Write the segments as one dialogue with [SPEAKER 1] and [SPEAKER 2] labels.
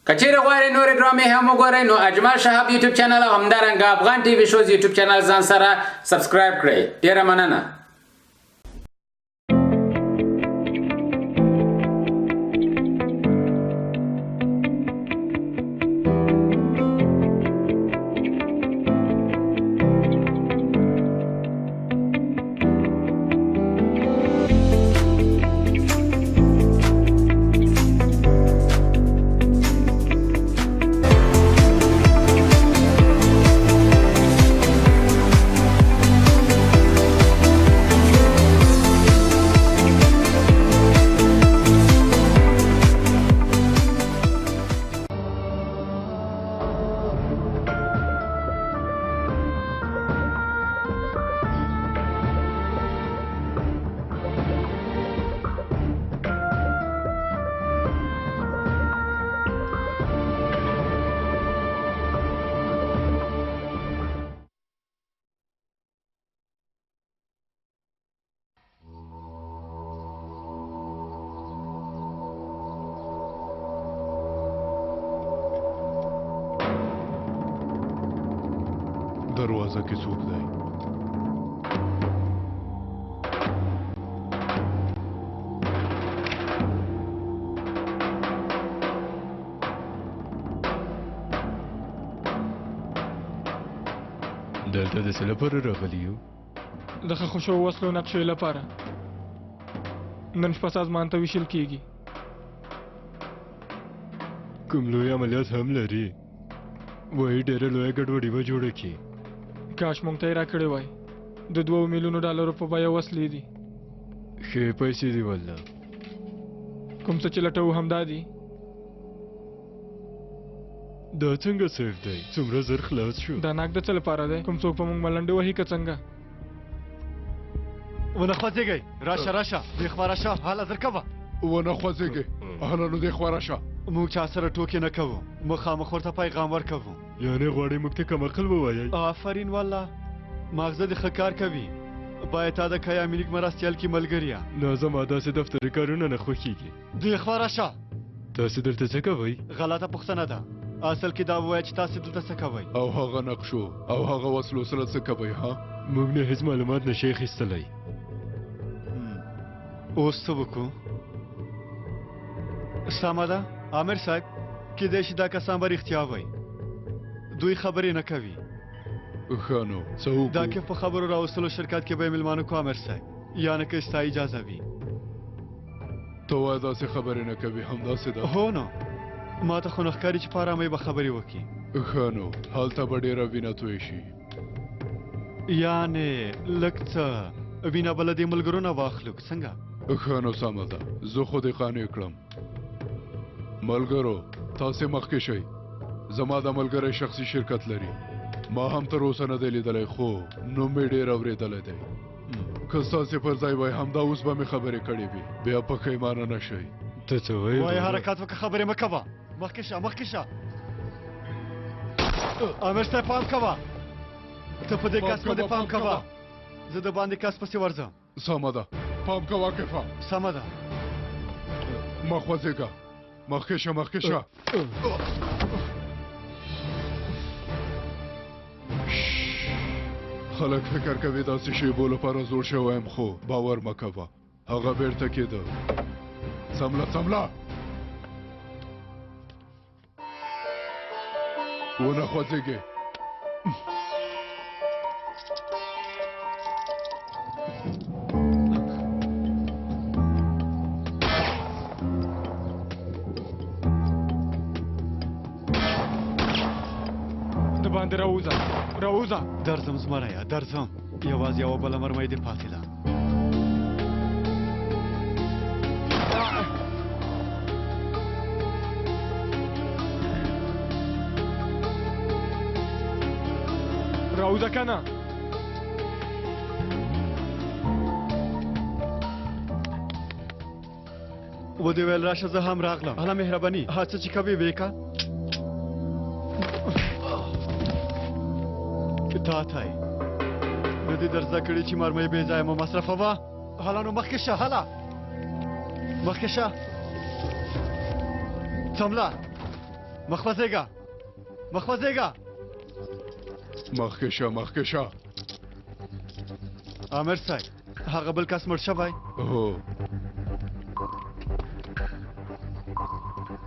[SPEAKER 1] که چیرې غواړئ نورې ډرامې هم وګورئ نو اجمل شهاب یوټیوب چینل او همدارنګه افغان ټي وي شوز یوټیوب چینل ځان سره سبسکرایب کړئ. ډیره مننه.
[SPEAKER 2] دروازه کې څوک دی؟ دلته د څه لپاره راغلي یو؟
[SPEAKER 3] د خوشو وسلو نقشې لپاره. نن شپه سازمان ته ویشل کیږي.
[SPEAKER 2] کوم لوی عملیات هم لري؟ وایي ډېره لویه ګډوډي به جوړه کړي.
[SPEAKER 3] کاش مونږ ته یې راکړی وای. د 2 میلیونو ډالرو په بیه وسلې دي.
[SPEAKER 2] ښې پیسې دي والله.
[SPEAKER 3] کوم څه چې لټوو همدا دي.
[SPEAKER 2] دا څنګه سیف دی؟ څومره زر خلاص شو؟
[SPEAKER 3] دا ناک د څه لپاره دی؟ کوم څوک په مونږ ملنډې وهي که څنګه؟
[SPEAKER 4] ونه خوځېږئ، راشه راشه دې خوا راشه، هله زر کوه.
[SPEAKER 2] ونه خوځېږئ، هله نو دې خوا راشه.
[SPEAKER 4] موږ چا سره ټوکې نه کوو، مخامخ ورته پیغام ورکوو.
[SPEAKER 2] یعنې غواړئ موږ ته کم عقل ووایئ؟
[SPEAKER 4] آفرین والله، ماغزه دې ښه کار کوي. باید تا د کیا ملیک مرستیال کې ملګریه.
[SPEAKER 2] نه زما داسې دفتري کارونه نه خوښېږي.
[SPEAKER 4] دې خوا راشه.
[SPEAKER 2] تاسې دلته څه کوئ؟
[SPEAKER 4] غلطه پوښتنه ده. اصل کې دا ووایه چې تاسې دلته څه کوئ.
[SPEAKER 2] او هغه نقشو او هغه وسلو سره څه کوئ ها؟ موږ نه هېڅ معلومات نشئ اخیستلی.
[SPEAKER 4] اوس څه وکړو؟ سمه ده عامر صاحب، کیدای شي دا کسان به رښتیا وایي. دوی خبرې نه کوي.
[SPEAKER 2] ښه نو څه وکړو؟
[SPEAKER 4] دا کیف په خبرو راوستلو شرکت کې به یې میلمانه کو عامر صاحب، یعنې که ستا اجازه وي.
[SPEAKER 2] ته وایه داسې خبرې نه کوي، همداسې ده؟
[SPEAKER 4] هو نو، ما ته خو نه ښکاري چې په ارامۍ به خبرې وکړي.
[SPEAKER 2] ښه نو هلته به ډېره وینه توی شي.
[SPEAKER 4] یعنې لږ څه وینه به له دې ملګرو نه واخلو څنګه؟
[SPEAKER 2] ښه نو سمه ده، زه خو دې قانع کړم. ملګرو تاسې مخکې شئ. زما د ملګری شخصي شرکت لري. ما هم تر اوسه نه دی لیدلی خو نوم مې ډېر اورېدلی دی. که ستاسې پر ځای وای همدا اوس به مې خبرې کړې وي، بیا پښیمانه نه شئ. ته څه وایې؟
[SPEAKER 4] وایه حرکات وکړه، خبرې مه کوه. مخکې شه مخکې شه. عامر صاحب پام کوه، ته په دې کس باندې پام کوه. زه د باندې کس پسې ورځم.
[SPEAKER 2] سمه ده، پام کوه کفه.
[SPEAKER 4] سمه ده.
[SPEAKER 2] مه خوځېږه، مخکې شه مخکې شه. خلک فکر کوي داسې شیبو لپاره زوړ شوی یم خو باور مه کوه، هغه بیرته کېده. څمله څمله ونه خوځېږې.
[SPEAKER 3] د باندې راوځه راوځه.
[SPEAKER 4] درځم زمریه درځم، یوازې یوه بله مرمۍ دې پاتې ده.
[SPEAKER 3] راوځه کنه.
[SPEAKER 4] و دې ویل راشه زه هم راغلم. هله مهرباني هڅه چې کوې ویې که. تا ته یې نه دې در زده کړي چې مرمۍ بې ځایه مه مصرفوه. هله نو مخکې شه، هله مخکې شه. څمله مخوځېږه مخوځېږه
[SPEAKER 2] مخکې شه
[SPEAKER 4] عامر صاحب هغه بل کس مړ شوی
[SPEAKER 2] هو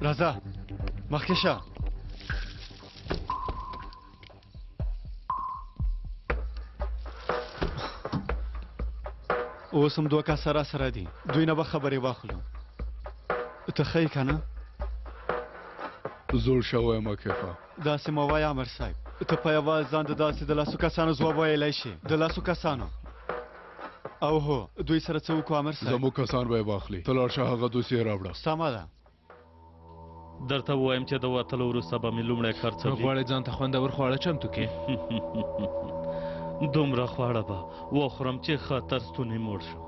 [SPEAKER 4] راځه مخکې شه اوس هم دوه کسه راسره دي دوی نه به خبرې واخلو ته ښه یې که نه
[SPEAKER 2] زوړ شوی مه کیفه
[SPEAKER 4] داسې مه وایه عامر صاحب ته په یوه ځان د داسې د لاسو کسانو ځواب ویلی شي د لاسو کسانو او هو دوی سره څه وکړو عامر صاحب
[SPEAKER 2] زموږ کسان به یې واخلي ته لاړ شه هغه دوسیې راوړه
[SPEAKER 4] سمه ده
[SPEAKER 5] درته ووایم چې د وتلو وروسته به مې لومړی خرڅوي
[SPEAKER 6] غواړې ځان ته خوندور خواړه چمتو کړې
[SPEAKER 5] دومره خواړه به وخورم چې ښه تر ستونی موړ شم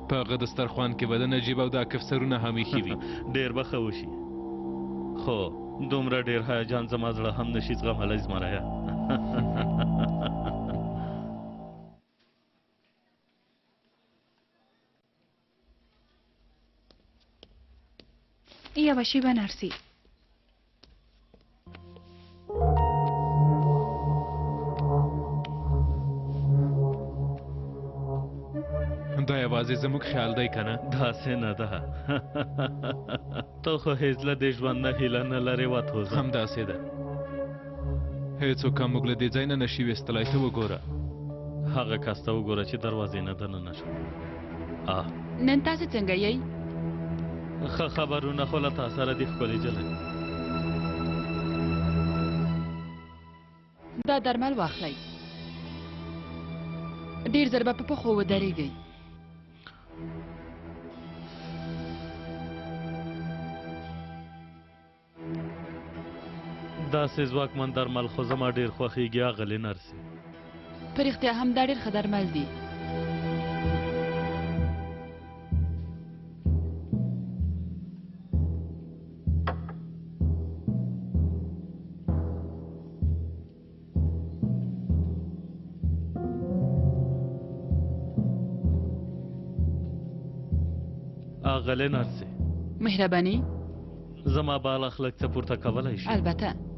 [SPEAKER 6] په هغه دسترخوان کې به د نجیب او د عکف سرونه هم ایښي وي
[SPEAKER 5] ډېر به ښه وشي خو دومره ډېر هیجان زما زړه هم نشي زغملی زمریه
[SPEAKER 7] یوه شیبه نرسي
[SPEAKER 6] دا یوازې زموږ خیال دی که نه
[SPEAKER 5] داسې نه ده ته خو هیڅ له دې ژوند نه هیله نه لرې وتوزه
[SPEAKER 6] همداسې ده هېڅوک هم موږ له دې ځای نه نشي ویستلی ته وګوره
[SPEAKER 5] هغه کس ته وګوره چې دروازې نه دننه شو
[SPEAKER 7] نن تاسې څنګه یئ
[SPEAKER 5] ښه خبرونه خو له تا سره دي ښکلې جلۍ
[SPEAKER 7] دا درمل واخلئ ډېر ژر به په پښو ودرېږئ
[SPEAKER 5] داسې ځواکمن درمل خو زما ډېر خوښېږي اغلې نرسي
[SPEAKER 7] په رښتیا هم دا ډېر ښه درمل دي
[SPEAKER 5] اغلې نرسي
[SPEAKER 7] مهرباني
[SPEAKER 5] زما بالغ لږ څه پورته کولی شي
[SPEAKER 7] البته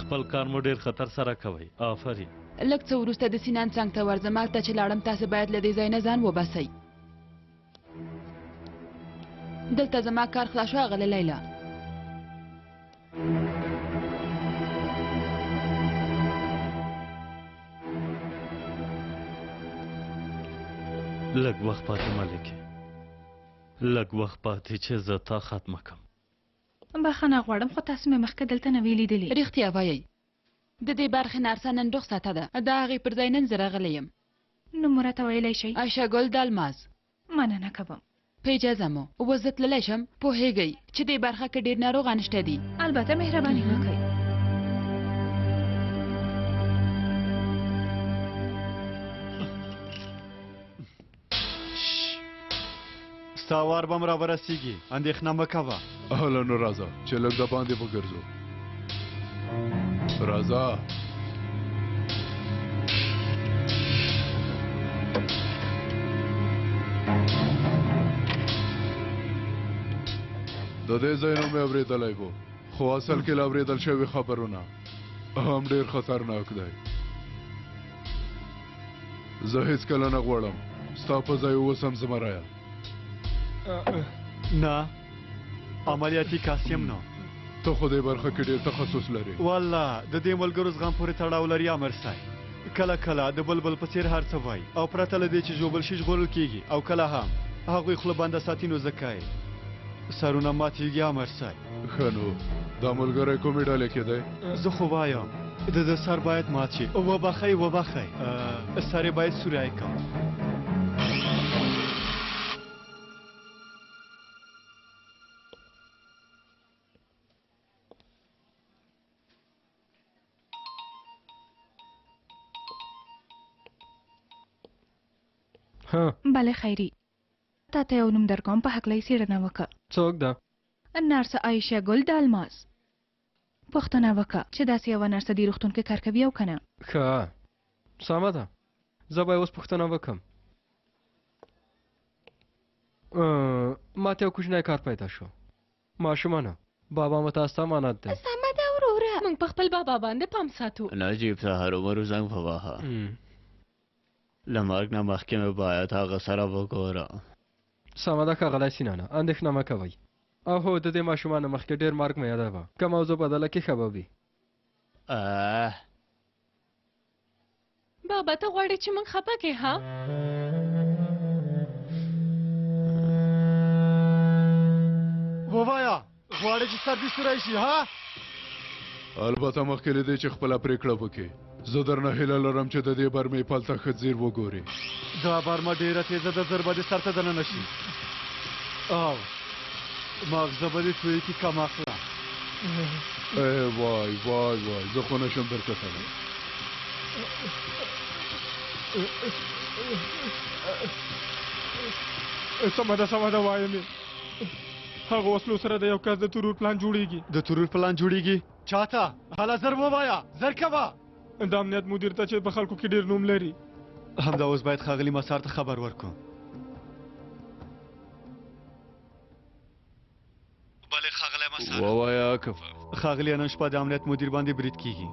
[SPEAKER 5] خپل کار مو ډېر خطر سره کوئ آفرین
[SPEAKER 7] لږ څه وروسته د سینان څنګ ته ورځم هلته چې لاړم تاسې باید له دې ځای نه ځان وباسئ دلته زما کار خلاص شو اغلې لیلا
[SPEAKER 5] لږ وخت پاتې ملکې لږ وخت پاتې چې زه تا ختمه کړم
[SPEAKER 7] بخښنه غواړم خو تاسو مې مخکې دلته نه وی لیدلي رښتیا وایئ د دې برخې نرسه نن رخصته ده د هغې پر ځای نن زه راغلی یم نوم مو راته ویلی شئ عایشه ګل د الماس مننه کوم په اجازه مو اوس زه تللی شم پوهېږئ چې دې برخه کې ډېر ناروغان شته دي البته مهرباني وکړئ
[SPEAKER 4] ستا وار به م راورسېږي اندېښنه مه کوه
[SPEAKER 2] هله نو راځه چې لږ د باندې وګرځو راځه د دې ځای نوم مې اورېدلی و خو اصل کې له اورېدل شوي خبرونه هم ډېر خطرناک دی زه هېڅکله نه غواړم ستا په ځای اوسم زمریه
[SPEAKER 4] نه عملیاتي کاسیم نه
[SPEAKER 2] ته خو دې برخه کې ډېر تخصص لري
[SPEAKER 4] والله د دې ملګرو زغم پورې تړاو لري عامر صاحب کله کله د بلبل په څېر هر څه وایي او پرته له دې چې ژوبل شي ژغورل کېږي او کله هم هغوی خوله بنده ساتي نو ځکه یې سرونه ماتېږي عامر صاحب
[SPEAKER 2] ښه نو دا ملګری کومې ډلې کې دی
[SPEAKER 4] زه خو وایم د ده سر باید مات شي وبخئ سر یې باید سوری کړم
[SPEAKER 7] بله خیری تا ته یو نوم درکوم په هکله یې څېړنه وکړه
[SPEAKER 3] څوک ده
[SPEAKER 7] نرسه عایشه ګل د الماس
[SPEAKER 8] پوښتنه وکړه چې داسې یوه نرسه دې روغتون کې کار کوي او که نه.
[SPEAKER 9] ښه سمه ده زه به یې اوس پوښتنه وکړم. ماته یو کوچنی کار پیدا شو. ماشومانه بابا مو تاسو ته امانت دی.
[SPEAKER 7] سمه ده وروره موږ په خپل بابا باندې پام ساتو.
[SPEAKER 10] نجیب سهار عمرو زنګ فواها له مرګ نه مخکې مې باید هغه سره وګوره.
[SPEAKER 9] سمه ده ښاغلی سینانه اندېښنه مه کوئ. او هو د دې ماشومانو مخکې ډېر مرګ مې یاده وه که موضوع بدله کړي ښه به وي.
[SPEAKER 7] بابا ته غواړې چې موږ خفه کړې ها؟
[SPEAKER 4] ووایه غواړې چې سر دې سوری شي ها؟
[SPEAKER 2] البته مخکې له دې چې خپله پرېکړه وکړې زه درنه هیله لرم چې د دې برمې پلته ښه ځیر وګورې.
[SPEAKER 4] دا برمه ډېره تیزه ده ژر به دې سر ته دننه شي او مغزه به دې تویې کړي کم اخله.
[SPEAKER 2] وای وای وای زه خو نشم درکتلی.
[SPEAKER 3] سمه ده وایم یې هغه وسلو سره د یو کس د ترور پلان جوړیږي.
[SPEAKER 4] د ترور پلان جوړیږي چاته؟ هله زر ووایه زر کوه.
[SPEAKER 3] د امنیت مدیر ته چې په خلکو کې ډېر نوم لري.
[SPEAKER 4] همدا اوس باید ښاغلي مسار ته خبر ورکړو. بلې ښاغلی مسار
[SPEAKER 2] ووایه که
[SPEAKER 4] ښاغلي نن شپه د امنیت مدیر باندې برید کیږي.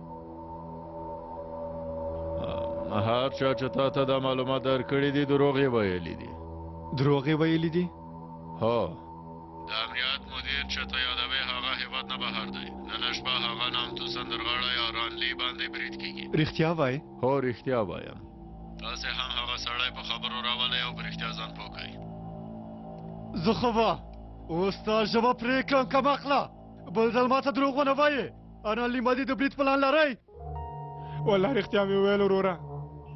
[SPEAKER 2] هر چا چې تا ته دا معلومات درکړي دي دروغ یې ویلي دي.
[SPEAKER 4] دروغ یې ویلي دي؟
[SPEAKER 2] هو د امنیت مدیر چې ته یادوې هغه هیواد نه بهر دی. نن شپه هغه نامتو سندرغاړی رانلي باندې برید کیږي.
[SPEAKER 4] رښتیا وایې؟
[SPEAKER 2] هو رښتیا وایم. تاسې هم هغه سړی په خبرو راولئ او په رښتیا ځان پوه کړئ.
[SPEAKER 4] زه خو به اوس ستا ژبه پرې کړم کم اخله. بل ځل ما ته دروغ ونه وایې. رانلي مدیر د برید پلان لرئ؟
[SPEAKER 3] والله رښتیا مې وویل وروره.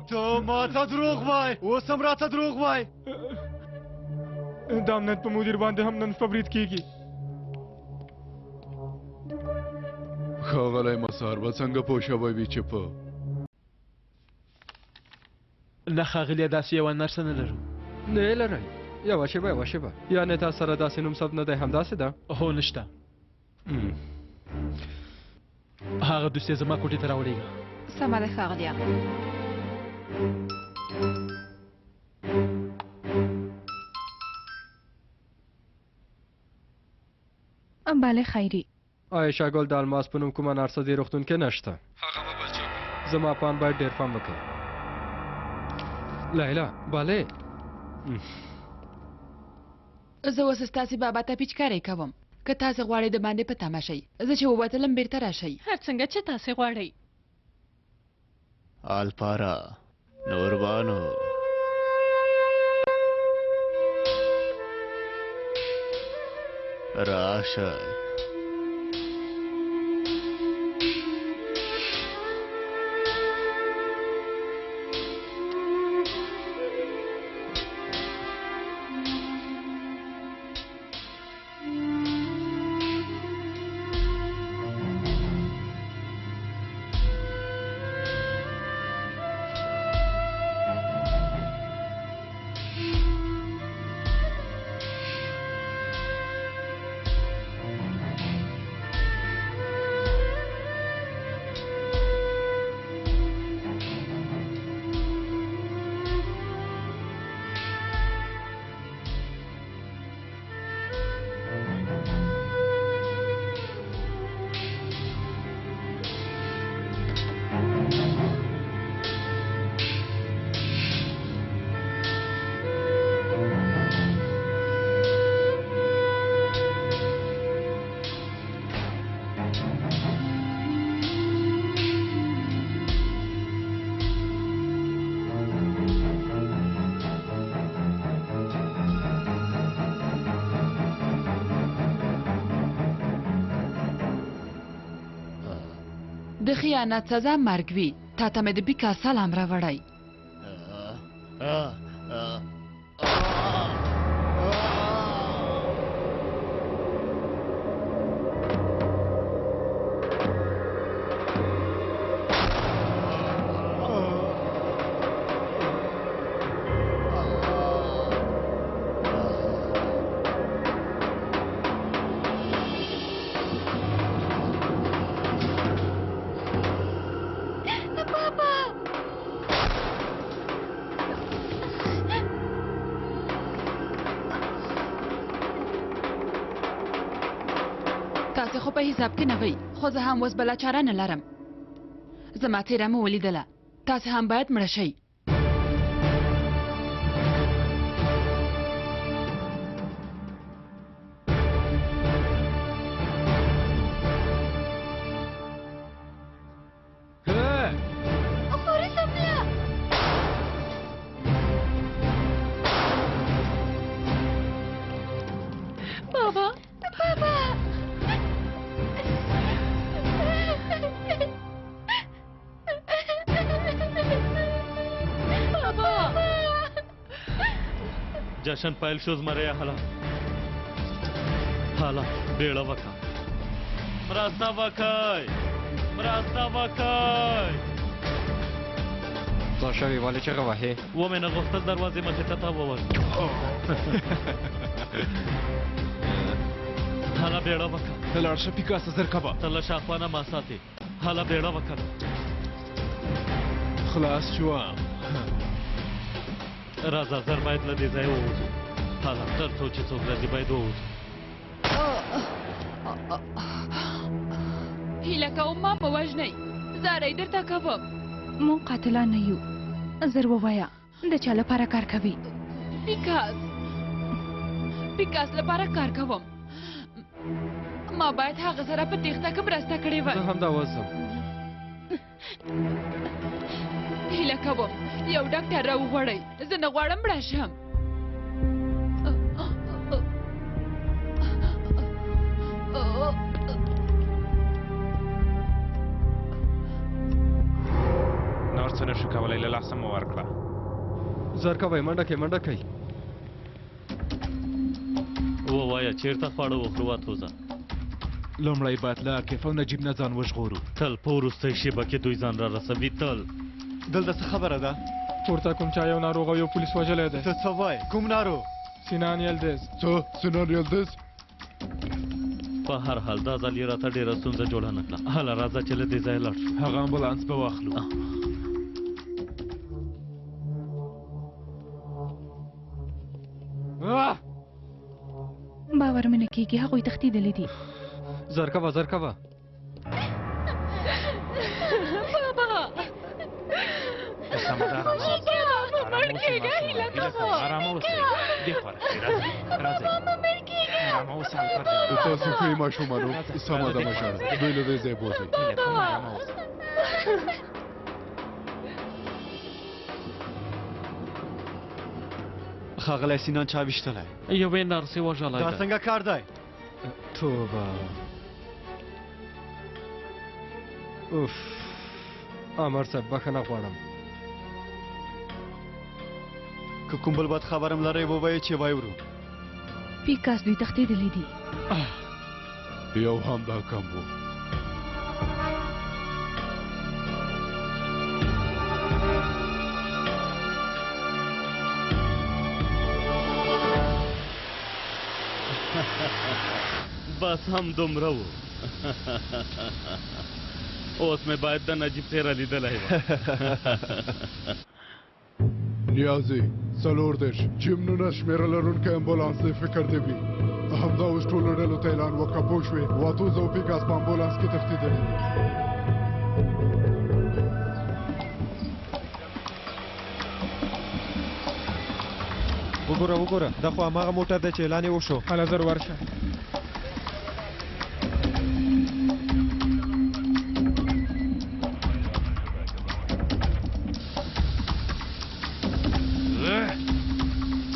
[SPEAKER 4] ته ما ته دروغ وای اوس هم راته دروغ وای.
[SPEAKER 3] د امنیت په مدیر باندې هم نن شپه برید کیږي.
[SPEAKER 2] ښاغلی مسار به څنګه پوه شوی وي چې په
[SPEAKER 6] نه ښاغلیه داسې یوه نرسه نه لرو.
[SPEAKER 9] نه یې لرئ؟ یوه شیبه یعنې تا سره داسې نوم ثبت نه دی همداسې ده؟
[SPEAKER 6] هو نشته. هغه دوستې زما کوټې ته راوړېږه.
[SPEAKER 7] سمه ده ښاغلیه.
[SPEAKER 8] بله خیري.
[SPEAKER 9] عایشه ګل د الماس په نوم کومه نرسه دې روغتون کې نشته. هغه به بل څوک. زما پام باید ډېر پام وکړي. لیلا بله
[SPEAKER 7] زه اوس ستاسې بابا ته پیچکاری کوم که تاسې غواړئ د باندې په تمه شئ. زه چې ووتلم بیرته راشئ.
[SPEAKER 11] هر څنګه چې تاسې غواړئ.
[SPEAKER 10] لپاره نوربانو راشه.
[SPEAKER 7] د خیانت سزا مرګ وي. تا ته مې د بیکا سلام راوړی. تاسې خو په حساب کې نه وئ خو زه هم اوس بله چاره نه لرم زما څېره مې ولیدله تاسې هم باید مړه شئ
[SPEAKER 5] جشن پیل شو زمره حالا بیړه وکړه مرسته وکړئ
[SPEAKER 9] دا شوی ولې چغه وهې
[SPEAKER 5] ومې نه غوښتل دروازې مخې ته تا ووژنم حالا بیړه وکړه
[SPEAKER 6] ته لاړ شه پیکاسه زر کوه
[SPEAKER 5] ته له شاخوا نه ما ساتې حالا بیړه وکړه
[SPEAKER 6] خلاص شوم
[SPEAKER 5] راځه زر باید له دې ځایه ووځو حالا تر څو چې څوک راځي باید ووځو
[SPEAKER 7] هیله کوم ما مه وژنئ زارۍ درته کوم
[SPEAKER 8] موږ قاتلان نه یو زر ووایه د چا لپاره کار کوي
[SPEAKER 7] پیکاس لپاره کار کوم ما باید هغه سره په تېښته کې مرسته کړې وای
[SPEAKER 9] زه همدا وسم
[SPEAKER 7] هیله کوم یو ډاکټر راوغواړئ زه نه غواړم مړه شم
[SPEAKER 6] نور څه نشو کولی له لاسه مو ورکړه
[SPEAKER 9] زر کوئ منډه کوئ
[SPEAKER 5] ووایه چېرته خواړه وخورو واتوځه
[SPEAKER 6] لومړی باید له عاکف او نجیب نه ځان وژغورو
[SPEAKER 5] تل په وروستۍ شېبه کې دوی ځان را رسوي تل
[SPEAKER 4] دلته څه خبره ده
[SPEAKER 3] پورته کوم چا یو ناروغ او یو پولیس وژلی دی
[SPEAKER 4] ته څه وایې کوم ناروغ
[SPEAKER 3] سینان یلدز
[SPEAKER 2] څه سینان یلدز
[SPEAKER 5] په هر حال دا ځل یې راته ډېره ستونزه جوړه نه کړه هله راځه چې له دې ځایه لاړ شو
[SPEAKER 6] هغه امبولانس به واخلو
[SPEAKER 8] باور مې نه کېږي هغوی تښتېدلي دي
[SPEAKER 9] زر کوه
[SPEAKER 2] تاسو ښې ماشومانو سمه ده مشره دوی له دې ځایه بوځئ
[SPEAKER 4] ښاغلی سینان چا ویشتلی
[SPEAKER 5] یوې نرسې وژلی
[SPEAKER 4] دا څنګه کار دی
[SPEAKER 9] توبه اوف امر صاحب بخښنه غواړم
[SPEAKER 4] که کوم بل بد خبرم لرئ ووایئ چې وایورو
[SPEAKER 8] پیکاس دوی تښتېدلي دي
[SPEAKER 2] یو همدا کم و
[SPEAKER 5] بس هم دومره و اوس مې باید د نجیب څېره لیدلی وه
[SPEAKER 2] نیازي څلور دېرش چمنونه شمېره لرونکی امبولانس دی فکر دې وي همدا اوس ټولو ډلو ته اعلان وکړه پوه شوې واتو زه او پیکاس په امبولانس کې تښتېدلي دي
[SPEAKER 11] وګوره دا خو هماغه موټر دی چې اعلان یې وشو
[SPEAKER 3] هله زر ورشه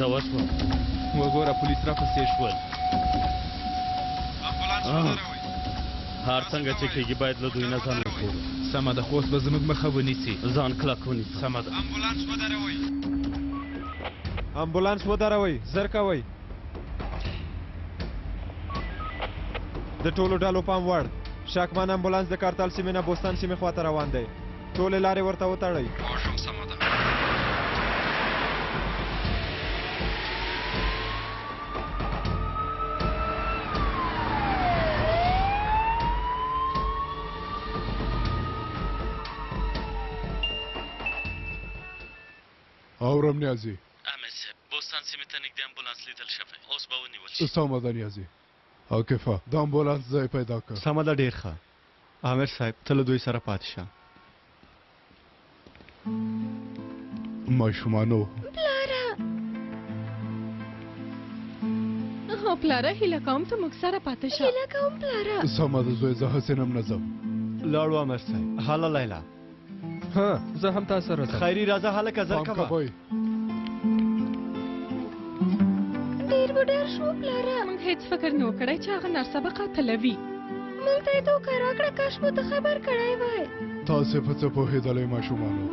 [SPEAKER 5] څه وشوه
[SPEAKER 6] وګوره پولیس راپسې شول
[SPEAKER 5] هر څنګه چې کېږي باید له دوی نه ځان وژغورو
[SPEAKER 6] سمه ده خو اوس به زموږ مخه ونیسي
[SPEAKER 5] ځان کلک ونیسه
[SPEAKER 6] سمه ده
[SPEAKER 11] امبولانس ودروئ زر کوئ د ټولو ډلو پام وړ شاکمان امبولانس د کارتل سیمې نه بوستان سیمې خواته روان دی ټولې لارې ورته وتړئ
[SPEAKER 2] اورم نیازي
[SPEAKER 5] امیر صاحب بوستان سیمې ته نږدې امبولانس لیدل شوی اوس به ونیول شي
[SPEAKER 2] سمه ده نیازي عاقفه د امبولانس ځای پیدا کړ.
[SPEAKER 4] سمه ده، ډېر ښه. عامر صاحب ته له دوی سره پاتې شه.
[SPEAKER 2] ماشومانو
[SPEAKER 8] پلاره هو پلاره هیله کوم ته موږ سره پاتې شه. هیله کوم پلاره.
[SPEAKER 2] سمه ده زوی، زه هسې هم نه ځم.
[SPEAKER 4] لاړو عامر صاحب. هله لیلا.
[SPEAKER 9] ها زه هم تاسو سره ځم.
[SPEAKER 4] خیري راځه هلکه زر کوه.
[SPEAKER 8] ډېر به ډېر شو پلاره. موږ هېڅ فکر نه و کړی چې هغه نرسه به قاتله وي. موږ ته یې دوکه راکړه، کاش مو ته خبر کړی وای.
[SPEAKER 2] تاسې په څه پوهېدلی ماشومانو؟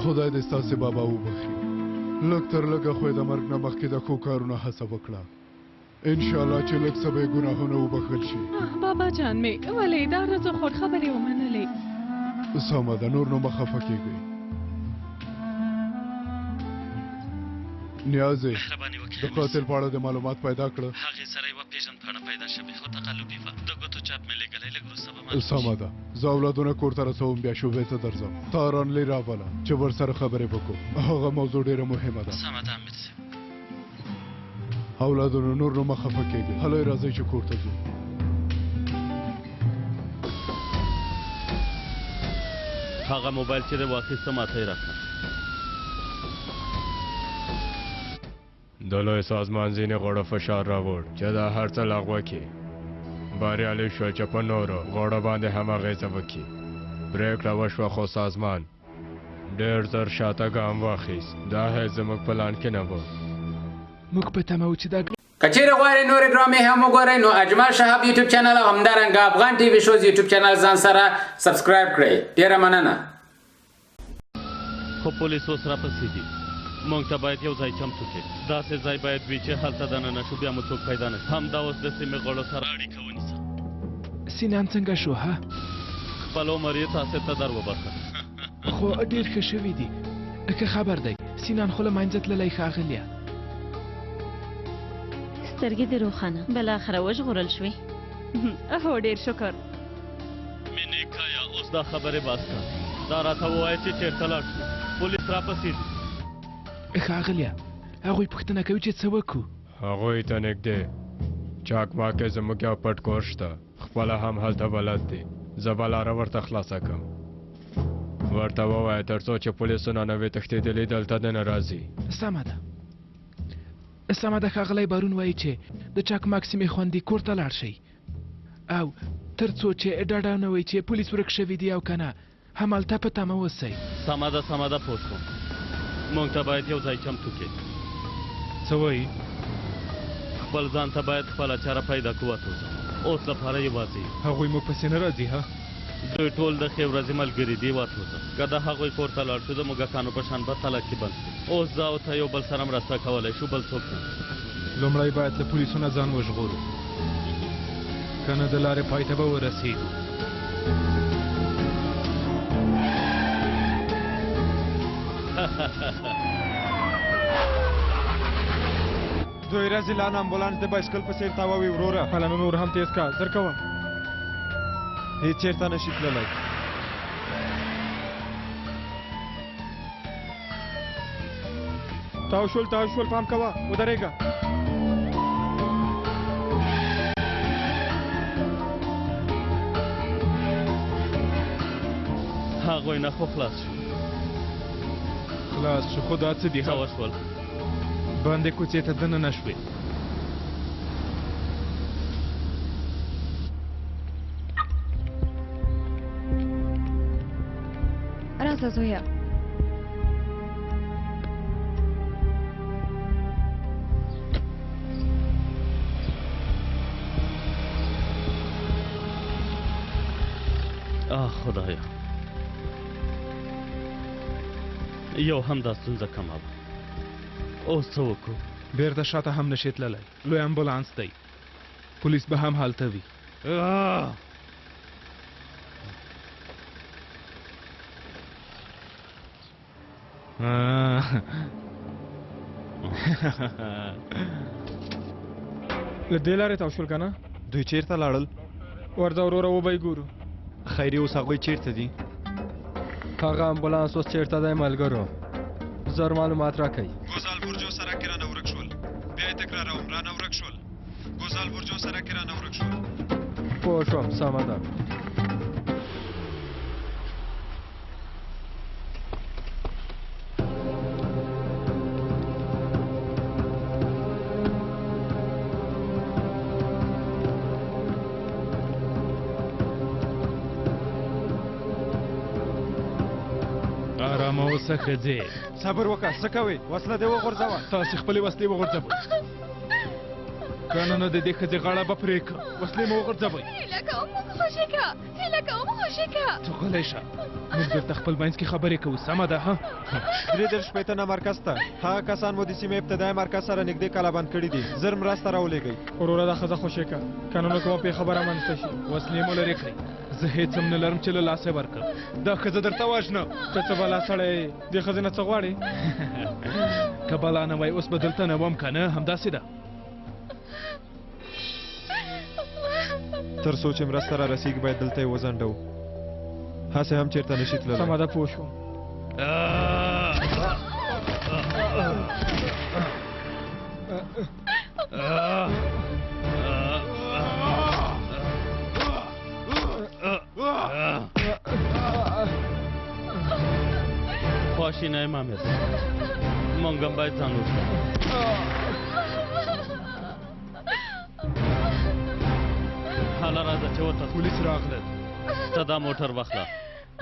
[SPEAKER 2] خدای دې ستاسې بابا وبخي. لږ تر لږه خو یې د مرګ نه مخکې د ښو کارونو هڅه وکړه. انشاءالله چې لږ څه به یې ګناهونه وبخښل شي.
[SPEAKER 8] بابا جان مې ولې دا ورځ خور خبرې ومنلې.
[SPEAKER 2] سمه ده، نور نو مه خفه کېږئ. نیازې د قاتل په اړه د معلومات پیدا کړه.
[SPEAKER 5] هغې سره یوه پیژندپاڼه پیدا شوې، خو تقلبي وه. د ګوتو چاپ مې لېږلی، لږ وروسته به معلوم شي.
[SPEAKER 2] سمه ده، زه اولادونه کور ته رسوم، بیا شوبې ته درځم. تا رانلې رابله چې ورسره خبرې وکړو. هغه موضوع ډېره مهمه ده.
[SPEAKER 5] سمه ده امیر صاحب.
[SPEAKER 2] اولادونو نور نو مه خفه کېږئ. هلئ راځئ چې کور ته ځو.
[SPEAKER 5] هغه موبایل چې دی واخیسته ماته یې راکړه.
[SPEAKER 11] د لوی سازمان ځینې غوړه فشار راوړ چې دا هر څه لغوه کړي. بریالی شو چې په نورو غوړه باندې هم اغېزه وکړي. پرېکړه وشوه خو سازمان ډېر زر شاته ګام واخیست. دا هیڅ زموږ پلان کې نه و.
[SPEAKER 6] موږ په تمه و چې دا
[SPEAKER 1] که چیرې غواړئ نورې ډرامې هم وګورئ نو اجمل شهاب یوټیوب چینل او همدارنګه افغان ټي وي شوز یوټیوب چینل ځان سره سبسکرایب کړئ. ډېره مننه.
[SPEAKER 5] خو پولیس اوس راپسې دي. موږ ته باید یو ځای چمتو کړي. داسې ځای باید وي چې هلته دننه شو بیا مو څوک پیدا نه شي. همدا اوس د سیمې غړو سره اړیکه ونیسه.
[SPEAKER 6] سینان څنګه شو ها؟
[SPEAKER 5] خپل عمر یې تاسې ته در وبخښه.
[SPEAKER 6] خو ډېر ښه شوي دي. که خبر دی سینان خو له منځه تللی ښاغلیه.
[SPEAKER 12] سترګې دې روښانه بالاخره وژغورل شوې.
[SPEAKER 8] هو ډېر شکر.
[SPEAKER 5] مینې کایا اوس دا خبرې بس کړه. دا راته ووایه چې چېرته لاړ شو. پولیس راپسې دي.
[SPEAKER 6] ښاغلیه هغوی پوښتنه کوي چې څه وکړو.
[SPEAKER 11] هغوی ته نږدې چاکماکې زموږ یو پټ کور شته. خپله هم هلته بلد دي. زه به لاره ورته خلاصه کړم. ورته ووایه تر څو چې پولیسو نانوې تښتېدلي دلته دننه راځي.
[SPEAKER 6] سمه ده. سمه ده ښاغلی بارون وایي چې د چاکماک سیمې خوندي کور ته لاړ شئ او تر څو چې ډاډه نه وئ چې پولیس ورک شوي دي او که نه همالته په تمه اوسئ.
[SPEAKER 5] سمه ده پوه شوم. موږ ته باید یو ځای چمتو کړي.
[SPEAKER 6] څه وایي؟
[SPEAKER 5] خپل ځان ته باید خپله چاره پیدا کړو وتوځو. اوس لپاره یوازې
[SPEAKER 6] هغوی موږ پسې نه راځي ها؟
[SPEAKER 5] دوی ټول د ښې ورځې ملګري دي وتوځه. که د هغوی کور ته لاړ شو د موږکانو په شان به تلک کې بند شو. اوس زه او ته یو بل سره مرسته کولی شو، بل څوک نه.
[SPEAKER 6] لومړی باید له پولیسو نه ځان وژغورو که نه د لارې پای ته به ورسېږو.
[SPEAKER 11] دوی رزیلان امبولانس د بایسکل په څېر تاووي وروره.
[SPEAKER 3] پلانو نور هم تیز کا زر کوه.
[SPEAKER 11] هېڅ چېرته نشي تللی.
[SPEAKER 3] تاو شول پام کوه ودرېږه.
[SPEAKER 5] هغوی نه خو خلاص شو.
[SPEAKER 6] خلاص شو خو دا څه دي؟
[SPEAKER 5] څه وشول؟
[SPEAKER 6] بندې کوڅې ته دننه شوې.
[SPEAKER 8] راځه زویه.
[SPEAKER 5] خدایا یو همدا ستونزه کمه وه. اوس څه وکړو؟
[SPEAKER 6] بیرته شاته هم نشي تللی. لوی امبولانس دی. پولیس به هم هلته وي.
[SPEAKER 3] له دې لارې تاو شول که نه؟
[SPEAKER 4] دوی چېرته لاړل؟
[SPEAKER 3] ورځه وروره وبه یې ګورو.
[SPEAKER 4] خیري اوس هغوی چېرته دي؟
[SPEAKER 9] هغه امبولانس اوس چېرته دی ملګرو؟ زر معلومات راکئ.
[SPEAKER 11] ګوزال برجو سره کې رانه ورک شول. بیا یې تکراروم رانه ورک شول.
[SPEAKER 4] ګوزال برجو سره کې رانه ورک شو.
[SPEAKER 9] پوه شوم سمه ده.
[SPEAKER 6] آرامه اوسه ښځې.
[SPEAKER 3] صبر وکړه څه کوې وسله دې وغورځوه.
[SPEAKER 6] تاسې خپلې وسلې وغورځوئ. که نه د دې ښځې غاړه به پرې کړم. وسلې مو وغورځوئ.
[SPEAKER 8] هیله کوم موږ خوشې که هیله کوم خوشې که.
[SPEAKER 6] ته غلی شه. موږ درته خپل منځ کې خبرې کوو سمه ده ها.
[SPEAKER 4] 3 مرکز ته هغه کسان مو د سیمې ابتدایي مرکز سره نږدې کلابند کړي دي. زر مرسته راولېږئ.
[SPEAKER 3] وروره دا ښځه خوشې که که نه نو کومه پې خبره منځته شي.
[SPEAKER 6] وسلې مو لرې کړئ. زه هېڅ هم نه لرم چې له لاسه ورکړم. دا ښځه درته وژنه.
[SPEAKER 3] ته څه بلا سړی یې دې ښځې نه څه غواړې؟
[SPEAKER 6] که بلا نه وای اوس به دلته نه وم که نه همداسې ده.
[SPEAKER 4] تر څو چې مرسته را رسیږي باید دلته یې وځنډو. هسې هم چېرته نشي تللی.
[SPEAKER 3] سمه ده پوه شوم.
[SPEAKER 5] خواشینی مه مې مونږ هم باید ځان وژنو. حاله راځه چې ورته
[SPEAKER 6] پولیس راغلل.
[SPEAKER 5] ته دا موټر واخله.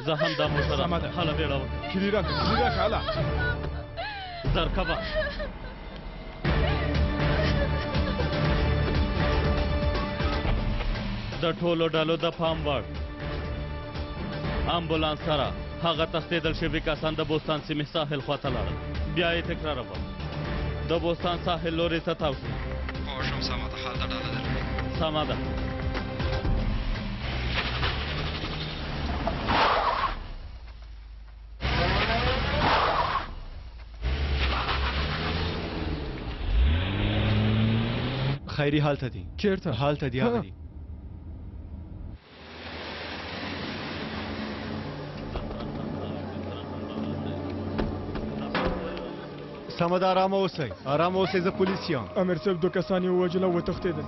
[SPEAKER 5] زه هم دا موټر هله بیړه وکړه.
[SPEAKER 6] کلي راکړه کلي راکړه هله.
[SPEAKER 5] زرکبه د ټولو ډلو د پام وړ امبولانس سره هغه تښتېدل شوي کسان د بوستان سیمې ساحل خواته لاړل. بیا یې تکراروم. د بوستان ساحل لوري ته تاو شو.
[SPEAKER 4] پوه شوم سمه ده هلته ډله درکړئ.
[SPEAKER 5] سمه ده.
[SPEAKER 4] خیري هلته دي.
[SPEAKER 9] چېرته؟
[SPEAKER 4] هلته دي هغه دي. سمه ده ارامه اوسئ ارامه اوسئ زه پولیس یم.
[SPEAKER 3] امیر صاحب 2 کسان یې ووژل او وتښتېدل.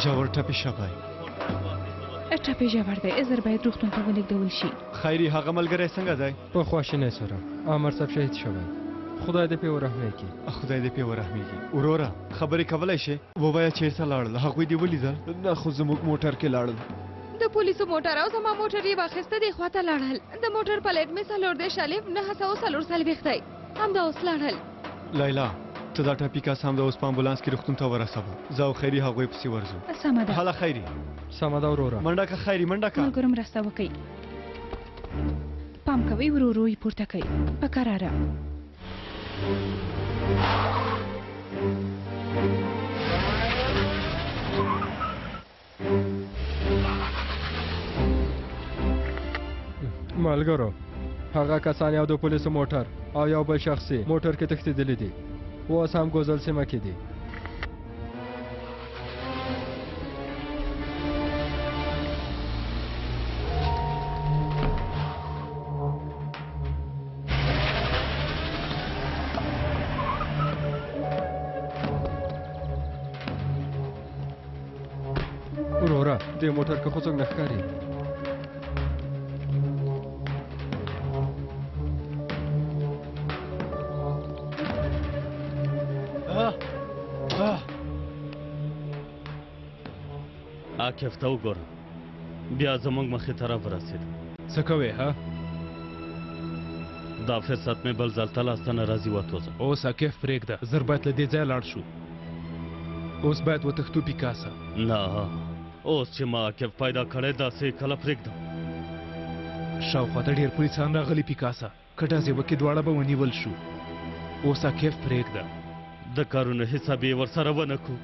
[SPEAKER 4] ژور ټپي شوی.
[SPEAKER 8] ټپي ژور دی زر باید روغتون ته ولېږدول شي.
[SPEAKER 4] خیري هغه ملګری څنګه دی؟
[SPEAKER 9] په خواشینۍ سره امر صاحب شهید شوی. خدای دې پې ورحمې کړي.
[SPEAKER 4] خدای دې پې ورحمېږي. وروره خبرې کولی شې؟ ووایه چېرته لاړل؟ هغوی دې ولیدل؟ نه خو زموږ موټر کې لاړل.
[SPEAKER 8] د پولیسو موټر او زما موټر یې واخیسته دې خواته لاړل. د موټر پلیټ مې 4 دی همدا اوس لاړل.
[SPEAKER 4] لیلا ته دا ټپي کس همدا اوس په امبولانس کې روغتون ته ورسوه. زه او خیري هغوی پسې ورځو.
[SPEAKER 8] سمه ده.
[SPEAKER 4] هله خیري.
[SPEAKER 9] سمه ده وروره.
[SPEAKER 4] منډه که خیري منډه که.
[SPEAKER 8] ملګرو مرسته وکئ. پام کوئ ورو ورو یې پورته کوئ په کراره.
[SPEAKER 9] ملګرو هغه کسان یو د پولیسو موټر او یو بل شخصي موټر کې تښتېدلي دي. اوس هم ګوزل سیمه کې دي. وروره دې موټر کې خو څوک نه ښکاري.
[SPEAKER 5] عاقف ته وګوره بیا زمونږ مخې طرف ورسېد.
[SPEAKER 6] څه کوې ها؟
[SPEAKER 5] دا فرصت مې بل ځل ته لاسته نه راځي وتوځه.
[SPEAKER 6] اوس عاقف پرېږده زر باید له دې ځایه لاړ شو. اوس باید وتښتو پیکاسه.
[SPEAKER 5] نه اوس چې ما عاقف پیدا کړی داسې کله پرېږدم.
[SPEAKER 6] شاوخواته ډېر پولیسان راغلي پیکاسه. که ډزې وکړې دواړه به ونیول شو. اوس عاقف پرېږده.
[SPEAKER 5] د کارونو حساب یې ورسره ونه کړو.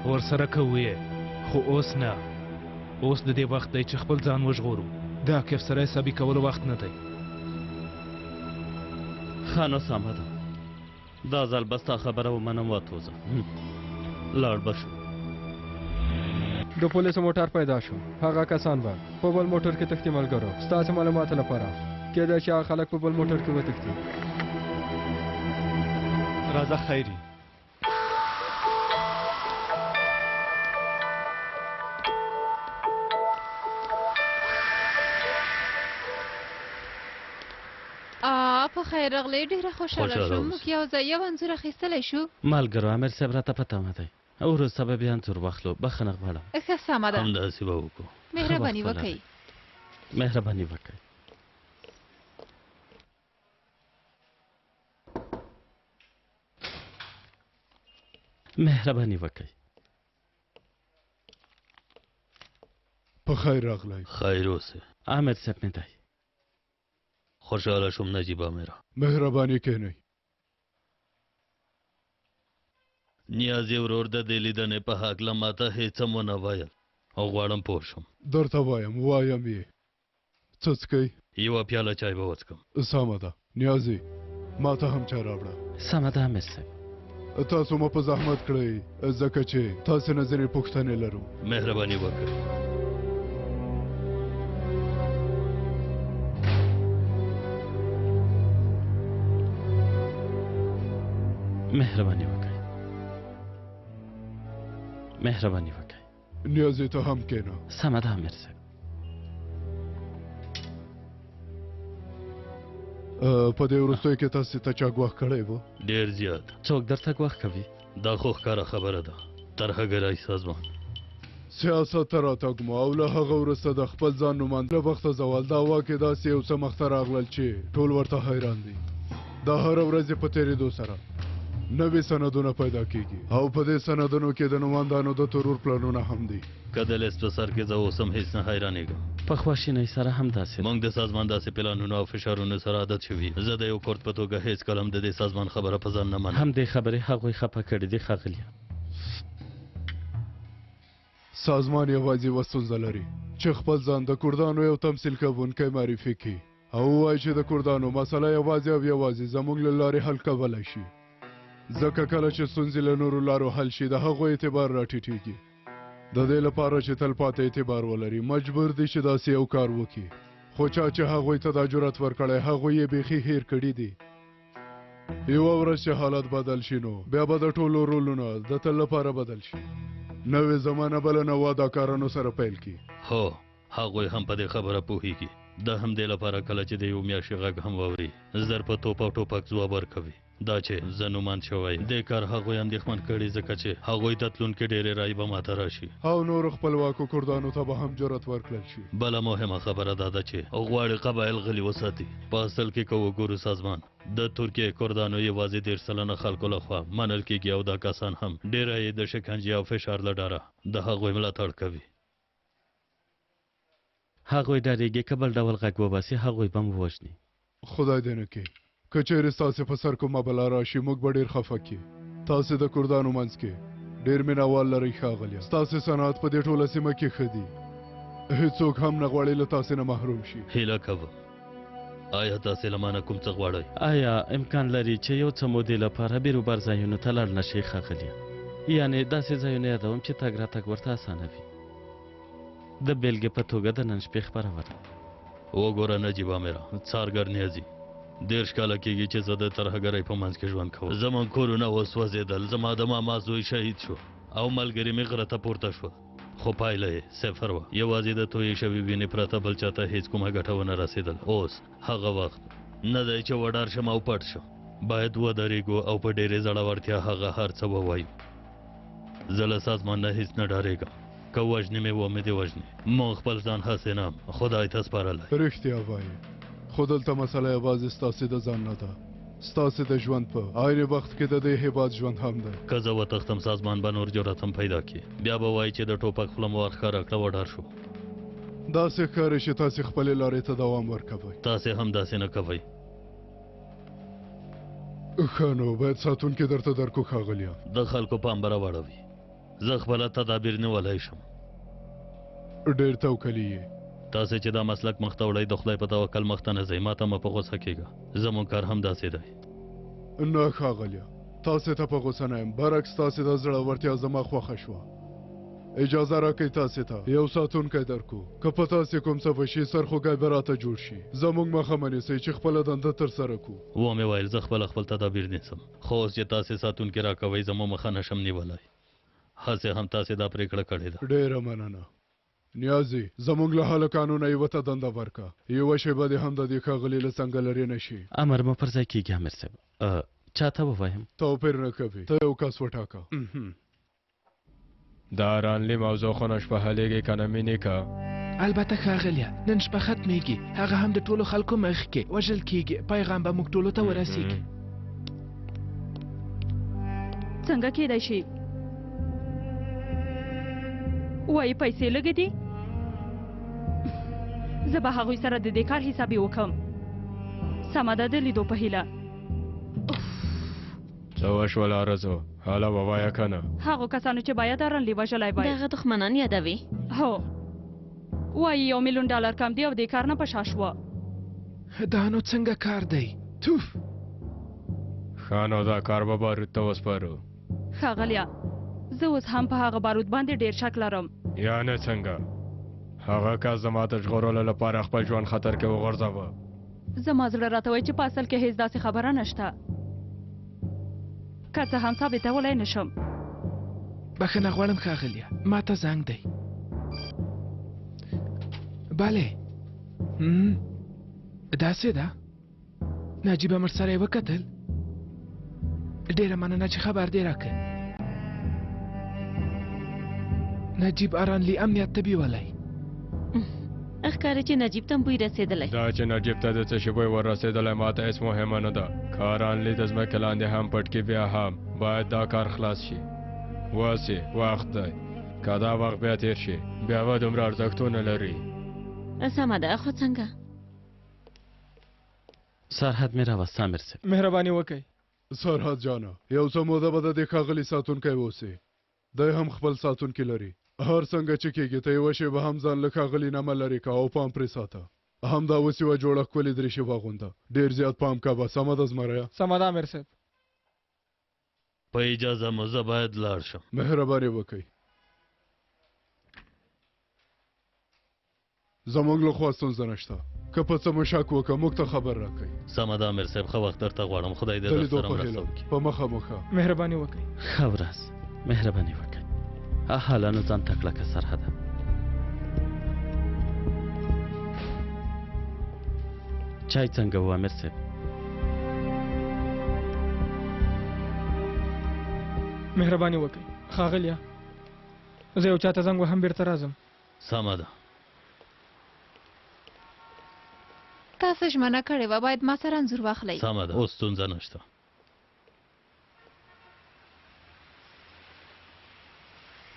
[SPEAKER 6] ورسره کوو یې خو اوس نه. اوس د دې وخت دی چې خپل ځان وژغورو. د عاقف سره حسابي کولو وخت نه دی.
[SPEAKER 5] ښه نو سمه ده. دا ځل به ستا خبره ومنم وتوځه. لاړ به شو.
[SPEAKER 9] د پولیسو موټر پیدا شو. هغه کسان به په بل موټر کې تښتي. ملګرو ستاسو معلوماتو لپاره کېدای شي هغه خلک په بل موټر کې وتښتي.
[SPEAKER 4] راځه خیري
[SPEAKER 7] په خیر راغلی ډېره خوشحاله شوم موږ یو ځای یو انځور اخیستلی شو
[SPEAKER 5] ملګرو امیر صاحب راته پته مه دی وروسته به بیا انځور واخلو بخښنه غواړم
[SPEAKER 7] ښه سمه ده
[SPEAKER 10] همداسې به وکړو
[SPEAKER 7] مهرباني وکئ
[SPEAKER 5] مهرباني وکئ مهرباني وکئ
[SPEAKER 2] په خیر راغلی
[SPEAKER 10] خیر اوسه
[SPEAKER 5] امیر صاحب مې دی
[SPEAKER 10] خوشحاله شوم نجیبه میرا
[SPEAKER 2] مهرباني کینئ
[SPEAKER 10] نیازي ورور د دې لیدنې په هکله ماته هېڅ هم ونه ویل او غواړم پوه شم
[SPEAKER 2] درته وایم یې څه څښئ
[SPEAKER 10] یوه پیاله چای به وڅښم
[SPEAKER 2] سمه ده نیازي ما ته هم چای راوړه
[SPEAKER 5] سمه ده امیر صاحب
[SPEAKER 2] تاسو مو په زحمت کړئ ځکه چې تاسو نه ځینې پوښتنې لرو
[SPEAKER 10] مهرباني وکړئ
[SPEAKER 5] مهرباني وکړئ مهرباني وکړئ
[SPEAKER 2] نیازي ته هم کېنه
[SPEAKER 5] سمه ده امیر صاحب
[SPEAKER 2] په دې وروستیو کې تاسو ته چا ګواښ کړی و
[SPEAKER 10] ډېر زیات
[SPEAKER 5] څوک درته ګواښ کوي
[SPEAKER 10] دا خو ښکاره خبره ده ترهګرۍ سازمان
[SPEAKER 2] سیاست ته راتګ مو او له هغه وروسته د خپل ځان نوماند له وخته زوال دا واقع داسې یو څه مخته راغلل چې ټول ورته حیران دي دا هره ورځ په تېرېدو سره نوې سندونه پیدا کیږي او په دې سندونو کې د نوماندانو د ترور پلانونه هم دي
[SPEAKER 10] که د لیست په سر کې زه اوس هم هېڅ نه حیرانېږم
[SPEAKER 5] په خواشینۍ سره هم داسې
[SPEAKER 10] موږ د سازمان داسې پلانونو او فشارونو سره عادت شوي زه د یو کورت په توګه هېڅ کله هم د دې سازمان خبره په ځان نه منم
[SPEAKER 5] همدې خبرې هغوی خفه کړي دي ښاغلیه
[SPEAKER 2] سازمان یوازې یوه ستونزه لري چې خپل ځان د کردانو یو تمثیل کوونکی معرفي کړي او ووایي چې د کردانو مسله یوازې او یوازې زموږ له لارې حل کولی شي ځکه کله چې ستونزې له نورو لارو حل شي د هغو اعتبار راټیټېږي د دې لپاره چې تلپاتې اعتبار ولري مجبور دي چې داسې یو کار وکړي خو چا چې هغوی ته دا جرأت ورکړی هغوی یې بیخي هیر کړي دي یوه ورځ چې حالت بدل شي نو بیا به د ټولو رولونه د تل لپاره بدل شي نوې زمانه بله نوه اداکارانو سره پیل کړي
[SPEAKER 10] هو هغوی هم په دې خبره پوهېږي د همدې لپاره کله چې د یو میاشتې غږ هم واوري زر په توپ او ټوپک ځواب ورکوي دا چې زه نومان شوی دې کار هغوی اندېښمن کړي ځکه چې هغوی ته تلونکې ډېرې رایې به ماته راشي
[SPEAKER 2] او نورو خپلواکو کردانو ته به هم جرأت ورکړل شي
[SPEAKER 10] بله مهمه خبره دا ده چې غواړي قبایل غلي وساتي په اصل کې که وګورو سازمان د ترکیې کردانو یوازې 13 خلکو لخوا منل کېږي او دا کسان هم ډېره یې د شکنجې او فشار له ډاره د هغوی ملاتړ کوي
[SPEAKER 5] هغوی ډارېږي که بل ډول غږ وباسي هغوی به م ووژني
[SPEAKER 2] خدای دې نه کړي که چېرې ستاسې په سر کومه بلا راشي موږ به ډېر خفه کړي تاسې د کردانو منځ کې ډېر مینهوال لرئ ښاغلیه ستاسې صنعت په دې ټوله سیمه کې ښه دي هېڅوک هم نه غواړي له تاسې نه محروم شي
[SPEAKER 10] هیله کوم آیا تاسې له مانه کوم څه غواړئ
[SPEAKER 5] آیا امکان لري چې یو څه مودې لپاره بیروبر ځایونو ته لاړ نه شئ ښاغلیه یعنې داسې ځایونه یادوم چې تګ راتګ ورته اسانه وي د بیلګې په توګه د نن شپې خپرونه
[SPEAKER 10] وګوره نجیبه میرا څارګر نیازي 10 کاله کېږي چې زه د ترهګرۍ په منځ کې ژوند کوم زموږ کورونه وسوځېدل زما د ماما زوی شهید شو او ملګري مې غره ته پورته شول خو پایله یې صفر وه یوازې د تویې شوې وینې پرته بل چاته هېڅ کومه ګټه ونه رسېدل اوس هغه وخت نه دی چې وډار شم او پټ شم باید ودرېږو او په ډېرې زړورتیا هغه هر څه ووایو زه له سازمان نه هېڅ نه ډارېږم که وژنې مې و مې دې وژنې مونږ خپل ځان هسې نه خدای ته سپارلی
[SPEAKER 2] رښتیا وایي خو دلته مسله یوازې ستاسې د ځان نه ده ستاسې د ژوند په عین وخت کې د دې هیبات ژوند هم ده
[SPEAKER 10] که زه وتښتم سازمان به نور جرأت هم پیدا کړي بیا به وایي چې د ټوپک خوله مو ورښکاره کړه وډار شو
[SPEAKER 2] داسې ښکاري چې تاسې خپلې لارې ته دوام ورکوئ
[SPEAKER 10] تاسې هم داسې نه کوئ
[SPEAKER 2] ښه نو باید ساتونکي درته درکو ښاغلیه
[SPEAKER 10] د خلکو پام به راواړوي زه خپله تدابیر نیولی شم
[SPEAKER 2] ډېر توکلي یې
[SPEAKER 10] تاسې چې دا مسلک مخته وړئ د خدای په توکل مخته نه ځئ ما ته مه په غوسه کېږه زموږ کار هم داسې دی
[SPEAKER 2] نه ښاغلیه تاسې ته په غوسه نه یم برعکس تاسې د زړورتیا زما خوښه شوه اجازه راکړئ تاسې ته یو ساتونکی درکو که په تاسې کوم څه وشي سرخوږی به راته جوړ شي زموږ مخه منیسئ چې خپله دنده ترسره کړو
[SPEAKER 10] ومې ویل زه خپل تدابیر نیسم خو اوس چې تاسې ساتونکي راکوئ زما مخه نشم نیولی هسې هم تاسې دا پرېکړه کړې ده
[SPEAKER 2] ډېره مننه نیازي زموږ له هلکانو نه یوه ته دنده ورکړه یوه شیبه دې هم د دې ښاغلي له څنګه لرې نه شي
[SPEAKER 5] امر مو پر ځای کېږي امیر صاحب چاته ووایم
[SPEAKER 2] توپیر نه کوي ته یو کس وټاکه
[SPEAKER 11] دا رانلی موضوع خو نه شپه حلېږي که نه مینې که
[SPEAKER 6] البته ښاغلیه نن شپه ختمیږي هغه هم د ټولو خلکو مخ کې وژل کیږي پیغام به موږ ټولو ته ورسیږي
[SPEAKER 13] څنګه کېدای شي وایي پیسې لږې دي زه به هغوی سره د دې کار حساب یې وکړم سمه ده د لیدو په هیله
[SPEAKER 11] څه وشول آرزو حاله ووایه که نه
[SPEAKER 13] هغو کسانو چې باید رانلي وژلی باید
[SPEAKER 12] د هغه دښمنان یادوي
[SPEAKER 13] هو وایي $1 میلیون کم دی او دې کار نه په شا شوه
[SPEAKER 6] دا نو څنګه کار دی توف
[SPEAKER 11] ښه نو دا کار به بارود ته وسپارو
[SPEAKER 13] ښاغلیه زه اوس هم په هغه بارود باندې ډېر شک لرم
[SPEAKER 11] یعنې څنګه هغه کس زما د ژغورلو لپاره خپل ژوند خطر کې وغورځاوه
[SPEAKER 13] زما زړه راته وایي چې په اصل کې هیڅ داسې خبره نشته که څه هم ثابتولی نشم
[SPEAKER 6] بخښنه غواړم ښاغلیه ما ته زنګ دی بله داسې ده نجیب امر سره یې وکتل ډېره مننه چې خبر دې راکړ نجیب ارانلی امنیت ته بیولی
[SPEAKER 12] ښکاري چې نجیب ته هم بوی رسېدلی
[SPEAKER 11] دا چې نجیب ته د څه شي بوی ور رسېدلی ما ته هېڅ مهمه نه ده که ارانلي د ځمکې لاندې هم پټ کړي بیا هم باید دا کار خلاص شي واسې وخت دی که دا وخت بیا تېر شي بیا به دومره ارزښتونه لري
[SPEAKER 12] سمه ده خو څنګه
[SPEAKER 5] سرحد مې راوسته امیر صاحب
[SPEAKER 3] مهرباني وکړئ
[SPEAKER 2] سرحد جانه یو څه موده به د دې ښاغلي ساتونکی اوسې دی هم خپل ساتونکي لري هر څنګه چې کېږي ته یوه شېبه هم ځان له ښاغلي نامه لرې که او پام پرې ساته همدا اوس یوه جوړه ښکلې دریشي واغونده ډېر زیات پام کوه سمه ده زمریه
[SPEAKER 3] سمه ده امیر صاحب
[SPEAKER 10] په اجازه مو زه باید لاړ شم
[SPEAKER 2] مهرباني وکئ زموږ له خوا ستونزه نشته که په څه مو شک وکړه موږ ته خبر راکئ
[SPEAKER 10] سمه ده امیر صاحب ښه وخت درته غواړم خدای دې درسره مرسته وکړي
[SPEAKER 2] په مخه مخه
[SPEAKER 3] مهرباني وکړئ
[SPEAKER 5] ښه ورځ مهرباني وکړئ حالانو ځان ته کلکه سرحده چای څنګه و امیر صاحب
[SPEAKER 3] مهرباني وکړئ ښاغلیه زه یو چاته زنګ وهم بیرته راځم
[SPEAKER 10] سمه ده
[SPEAKER 8] تاسو ژمنه کړې وه باید ما سره انځور واخلئ
[SPEAKER 10] سمه ده اوس ستونزه نشته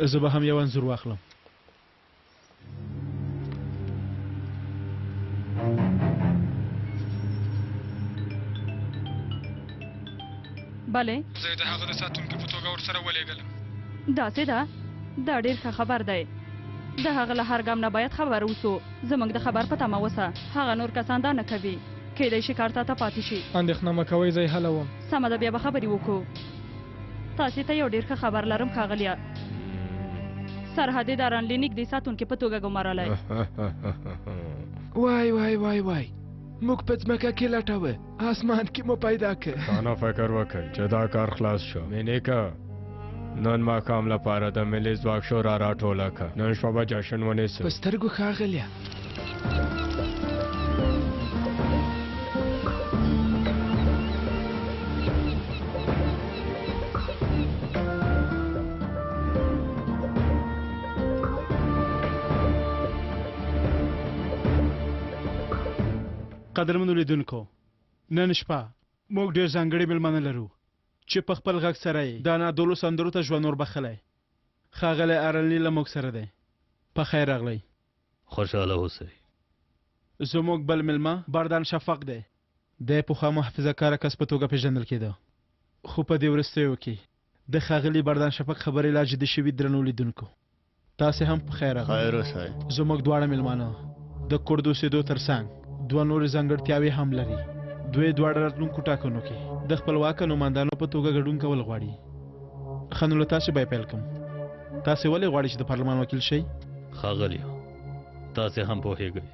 [SPEAKER 14] زه به هم یو انځور واخلم
[SPEAKER 13] بله
[SPEAKER 3] زه د هغه د ساتونکي په توګه ورسره ولېږلم
[SPEAKER 13] داسې ده دا ډېر ښه خبر دی د هغه له هر ګام نه باید خبر اوسو زموږ د خبر په تمه اوسه هغه نور کسان دا نه کوي کیدای شي کار ته پاتې شي
[SPEAKER 3] اندېښنه مه کوئ زه یې حلوم
[SPEAKER 13] سمه ده بیا به خبرې وکړو تاسې ته یو ډېر ښه خبر لرم ښاغلیه سرحدي د رانلي نږدې ساتونکي په توګه ګمارلی
[SPEAKER 6] وای وای وای وای موږ په ځمکه کې لټوه اسمان کې مو پیدا کړ
[SPEAKER 11] ښه فکر وکړئ چې دا کار خلاص شو مینې که نن ماښام لپاره د ملي ځواک شورا راټوله کړه نن شپه به جشن ونیسو
[SPEAKER 6] په سترګو ښاغلیه
[SPEAKER 14] قدرمنو لیدونکو نن شپه موږ ډېر ځانګړي مېلمانه لرو چې په خپل غږ سره یې دا نادولو سندرو ته ژوند وربخلی ښاغلی ارنلي له موږ سره دی په خیر راغلی
[SPEAKER 10] خوشحاله اوسئ
[SPEAKER 14] زموږ بل مېلمه بردان شفق دی دی پخوا محافظه کاره کس په توګه پېژندل کېده خو په دې وروستیو کې د ښاغلي بردان شفق خبرې لا جدي شوي درنو لیدونکو تاسې هم په خیر راغلی
[SPEAKER 10] خیر اوسئ
[SPEAKER 14] زموږ دواړه مېلمانه د کورد اوسېدو تر څنګ دوه نورې ځانګړتیاوې هم لري دوی دواړه راتلونکو ټاکنو کې د خپلواکه نوماندانو په توګه ګډون کول غواړي ښه نو له تاسې به یې پیل کړم تاسې ولې غواړئ چې د پارلمان وکیل شئ؟
[SPEAKER 10] ښاغلیه تاسې هم پوهیږئ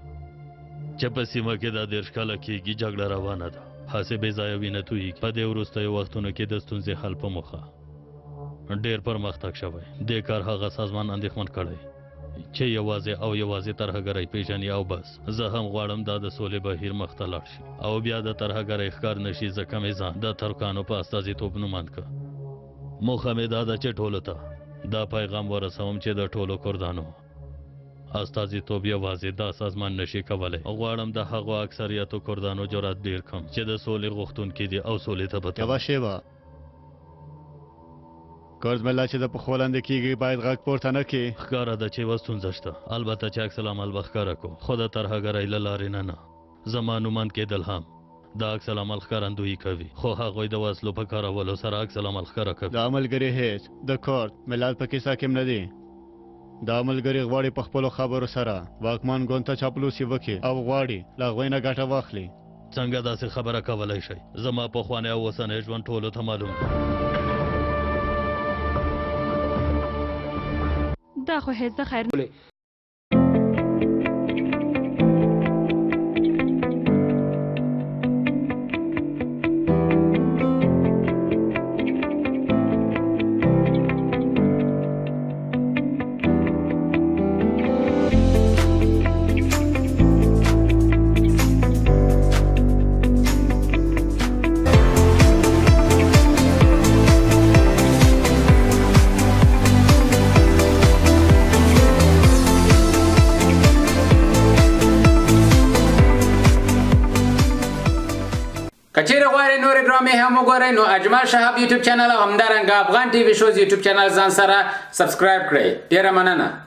[SPEAKER 10] چې په سیمه کې دا 10 کاله کېږي جګړه روانه ده هسې بې ځایه وینه تویېږي په دې وروستیو وختونو کې د ستونزې حل په موخه ډېر پرمختګ شوی دې کار هغه سازمان اندېښمن کړی چې یوازې ترهګرۍ پیژني او بس زه هم غواړم دا د سولې بهیر مخ ته لاړ شي او بیا د ترهګرۍ ښکار نشي ځکه مې ځان د ترکانو په استازیتوب نوماند کړ موخه مې دا ده چې ټولو ته دا پیغام ورسوم چې د ټولو کردانو استازیتوب یوازې دا سازمان نشي کولی غواړم د هغو اکثریتو کردانو جرأت ډېر کم چې د سولې غوښتونکي دي او سولې ته به
[SPEAKER 4] یوه شیبه کرد ملت چې د پښو لاندې کېږي باید غږ پورته نه کړي
[SPEAKER 10] ښکاره ده چې یوه ستونزه شته البته چې عکس العمل به ښکاره کړو خو د ترهګرۍ له لارې نه زما نوماند کېدل هم د عکس العمل ښکارندویي کوي خو هغوی د وسلو په کارولو سره عکس العمل ښکاره کوي
[SPEAKER 4] د ملګري هیڅ د کرد ملت په کیسه کې نه دی دا ملګري غواړي په خپلو خبرو سره واکمن ګوند ته چاپلوسي وکړي او غواړي له هغوی نه ګټه واخلي
[SPEAKER 10] څنګه داسې خبره کولی شئ زما پخوانی او اوسنی ژوند ټولو ته معلوم دی
[SPEAKER 13] دا خو هیڅ د خیر
[SPEAKER 1] کچېرې غواړئ نورې ډرامې هم وګورئ نو اجمل شهاب یوټیوب چینل او همدارنګه افغان ټي وي شوز یوټیوب چینل ځان سره سبسکرایب کړئ ډېره مننه